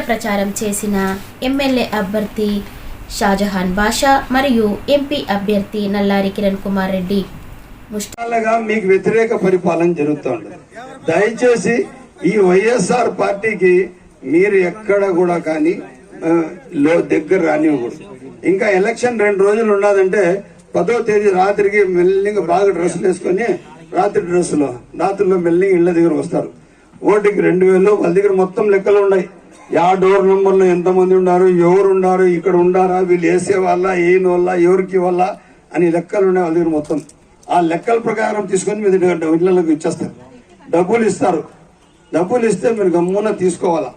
ప్రచారం చేసిన ఎమ్మెల్యే అభ్యర్థి షాజహాన్ బాషా మరియు ఎంపీ అభ్యర్థి నల్లారి కిరణ్ కుమార్ రెడ్డి ముష్టాలుగా మీకు వ్యతిరేక పరిపాలన జరుగుతుంది. దయచేసి ఈ వైఎస్ఆర్ పార్టీకి మీరు ఎక్కడ కూడా కానీ దగ్గర రానివ్వకూడదు. ఇంకా ఎలక్షన్ 2 రోజులు ఉన్నదంటే 10వ తేదీ రాత్రికి మెల్లిగా బాగా డ్రెస్సులు వేసుకొని రాత్రిలో మెల్లిగా ఇళ్ల దగ్గర వస్తారు. ఓటుకి 2000 వాళ్ళ దగ్గర మొత్తం లెక్కలు ఉన్నాయి. డోర్ నంబర్లో ఎంతమంది ఉన్నారు, ఎవరు ఉన్నారు, ఇక్కడ ఉండారా, వీళ్ళు వేసే వాళ్ళ ఏన వల్ల ఎవరికి వల్ల అని లెక్కలు ఉన్నాయి వాళ్ళ దగ్గర మొత్తం. ఆ లెక్కల ప్రకారం తీసుకొని మీరు ఇళ్లకు ఇచ్చేస్తారు. డబ్బులు ఇస్తారు. డబ్బులు ఇస్తే మీరు గమ్మున తీసుకోవాలా.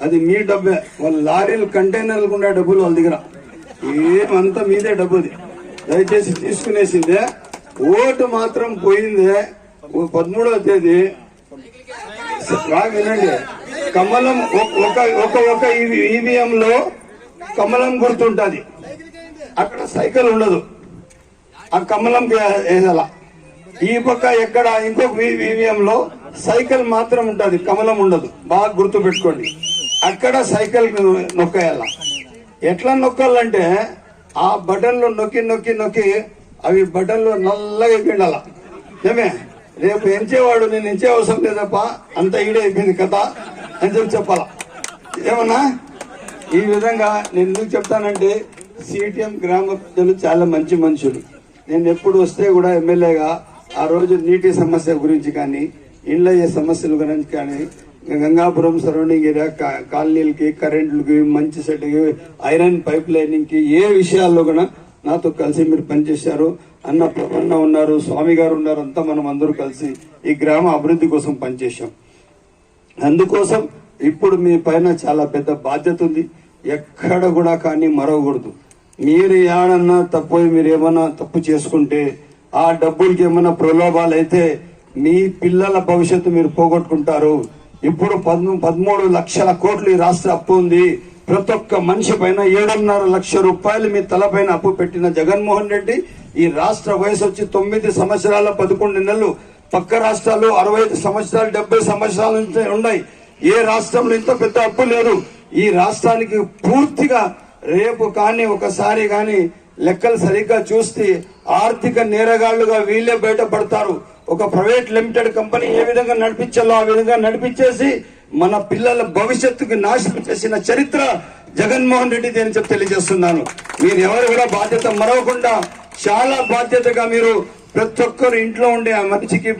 అది మీ డబ్బే. వాళ్ళ లారీలు కంటైనర్లకు ఉండే డబ్బులు వాళ్ళ దగ్గర ఏమంతా మీదే డబ్బుది. దయచేసి తీసుకునేసిందే. ఓటు మాత్రం పోయిందే 13వ తేదీ. వినండి, కమలం ఒక ఈవీఎం లో కమలం గుర్తుంటది, అక్కడ సైకిల్ ఉండదు. ఆ కమలం వేసాల. ఈ పక్క ఎక్కడ ఇంకొక ఈవీఎం లో సైకిల్ మాత్రం ఉంటది, కమలం ఉండదు. బాగా గుర్తు పెట్టుకోండి. అక్కడ సైకిల్ నొక్కేయాల. ఎట్లా నొక్కాలంటే ఆ బటన్లు నొక్కి నొక్కి నొక్కి అవి బటన్లు నల్లగా అయిపోయిండాల. ఏమే రేపు ఎంచేవాడు నేను ఎంచే అవసరం లేదప్ప, అంత ఈడే అయిపోయింది కథ అని చెప్పాలా. ఏమన్నా ఈ విధంగా నేను ఎందుకు చెప్తానంటే సిటిఎం గ్రామ ప్రజలు చాలా మంచి మనుషులు. నేను ఎప్పుడు వస్తే కూడా ఎమ్మెల్యేగా ఆ రోజు నీటి సమస్య గురించి కానీ, ఇళ్ల సమస్యల గురించి కానీ, గంగాపురం సరౌండింగ్ ఏరియా కాలనీలకి, కరెంట్లకి, మంచి సెట్కి, ఐరన్ పైప్ లైనింగ్ కి ఏ విషయాల్లో కూడా నాతో కలిసి మీరు పనిచేశారు. అన్న ప్రపన్న ఉన్నారు, స్వామి గారు ఉన్నారు, అంతా మనం అందరూ కలిసి ఈ గ్రామ అభివృద్ధి కోసం పనిచేశాం. అందుకోసం ఇప్పుడు మీ పైన చాలా పెద్ద బాధ్యత ఉంది. ఎక్కడ కూడా కానీ మరవకూడదు. మీరు ఏడన్నా మీరు ఏమన్నా తప్పు చేసుకుంటే ఆ డబ్బులకి ఏమన్నా ప్రలోభాలు అయితే మీ పిల్లల భవిష్యత్తు మీరు పోగొట్టుకుంటారు. ఇప్పుడు 13 లక్షల కోట్లు ఈ రాష్ట్ర అప్పు ఉంది. ప్రతి ఒక్క మనిషి పైన 7.5 లక్షల రూపాయలు మీ తలపైన అప్పు పెట్టిన జగన్మోహన్ రెడ్డి ఈ రాష్ట్ర వయసు వచ్చి 9 సంవత్సరాల 11 నెలలు. పక్క రాష్ట్రాలు 65 సంవత్సరాలు 70 సంవత్సరాల నుంచి ఉన్నాయి. ఏ రాష్ట్రంలో ఇంత పెద్ద అప్పు లేదు. ఈ రాష్ట్రానికి పూర్తిగా రేపు కానీ ఒకసారి కానీ లెక్కలు సరిగ్గా చూస్తే ఆర్థిక నేరగాళ్లుగా వీళ్ళే బయటపడతారు. ఒక ప్రైవేట్ లిమిటెడ్ కంపెనీ ఏ విధంగా నడిపించాలో ఆ విధంగా నడిపించేసి మన పిల్లల భవిష్యత్తుకు నాశనం చేసిన చరిత్ర జగన్మోహన్ రెడ్డి అని చెప్పి తెలియజేస్తున్నాను. మీరు ఎవరు కూడా బాధ్యత మరవకుండా చాలా బాధ్యతగా మీరు ప్రతి ఒక్కరు ఇంట్లో ఉండే మనిషికి,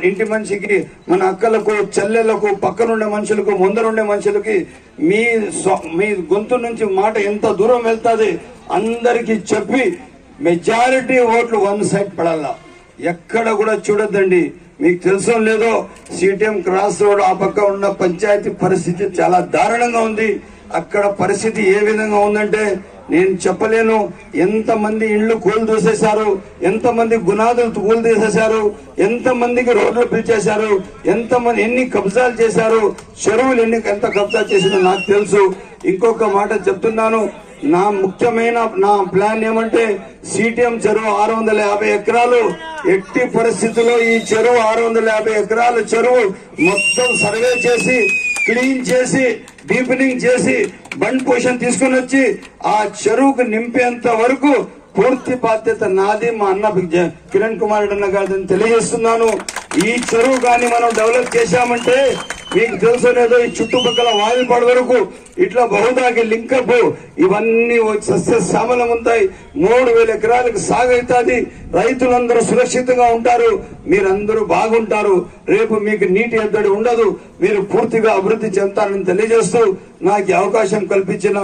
ఇంటి మనిషికి, మన అక్కలకు, చెల్లెలకు, పక్కనుండే మనుషులకు, ముందరుండే మనుషులకి మీ గొంతు నుంచి మాట ఎంత దూరం వెళ్తాది అందరికీ చెప్పి మెజారిటీ ఓట్లు 1 సైడ్ పడాలా. ఎక్కడ కూడా చూడొద్దండి. మీకు తెలుసో లేదో సిటిఎం క్రాస్ రోడ్ ఆ పక్క ఉన్న పంచాయతీ పరిస్థితి చాలా దారుణంగా ఉంది. అక్కడ పరిస్థితి ఏ విధంగా ఉందంటే నేను చెప్పలేను. ఎంతమంది ఇళ్లు కూల్చేశారు, ఎంతమంది గునాదులు కూల్చేసేశారు, ఎంతమందికి రోడ్లు పిలిచేశారు, ఎంతమంది ఎన్ని కబ్జాలు చేశారు, చెరువులు ఎంత కబ్జా చేసిందో నాకు తెలుసు. ఇంకొక మాట చెప్తున్నాను, నా ముఖ్యమైన ప్లాన్ ఏమంటే సిటిఎం చెరువు 650 ఎకరాలు. ఎట్టి పరిస్థితుల్లో ఈ చెరువు 650 ఎకరాల చెరువు మొత్తం సర్వే చేసి, క్లీన్ చేసి, డీపెనింగ్ చేసి, బండ్ పొజిషన్ తీసుకుని వచ్చి ఆ చెరువుకు నింపేంత వరకు పూర్తి బాధ్యత నాది, మా అన్న కిరణ్ కుమార్ రెడ్డి అన్న గారిని తెలియజేస్తున్నాను. ఈ చెరువు కానీ మనం డెవలప్ చేశామంటే మీకు తెలుసో లేదో ఈ చుట్టుపక్కల వాయిల్పాడు వరకు ఇట్లా బహుదాకి లింకప్ ఇవన్నీ సస్యశ్యామలం ఉంటాయి. 3000 ఎకరాలకు సాగు అవుతుంది. రైతులందరూ సురక్షితంగా ఉంటారు. మీరందరూ బాగుంటారు. రేపు మీకు నీటి ఎద్దడి ఉండదు. మీరు పూర్తిగా అభివృద్ధి చెందుతారని తెలియజేస్తూ నాకు అవకాశం కల్పించిన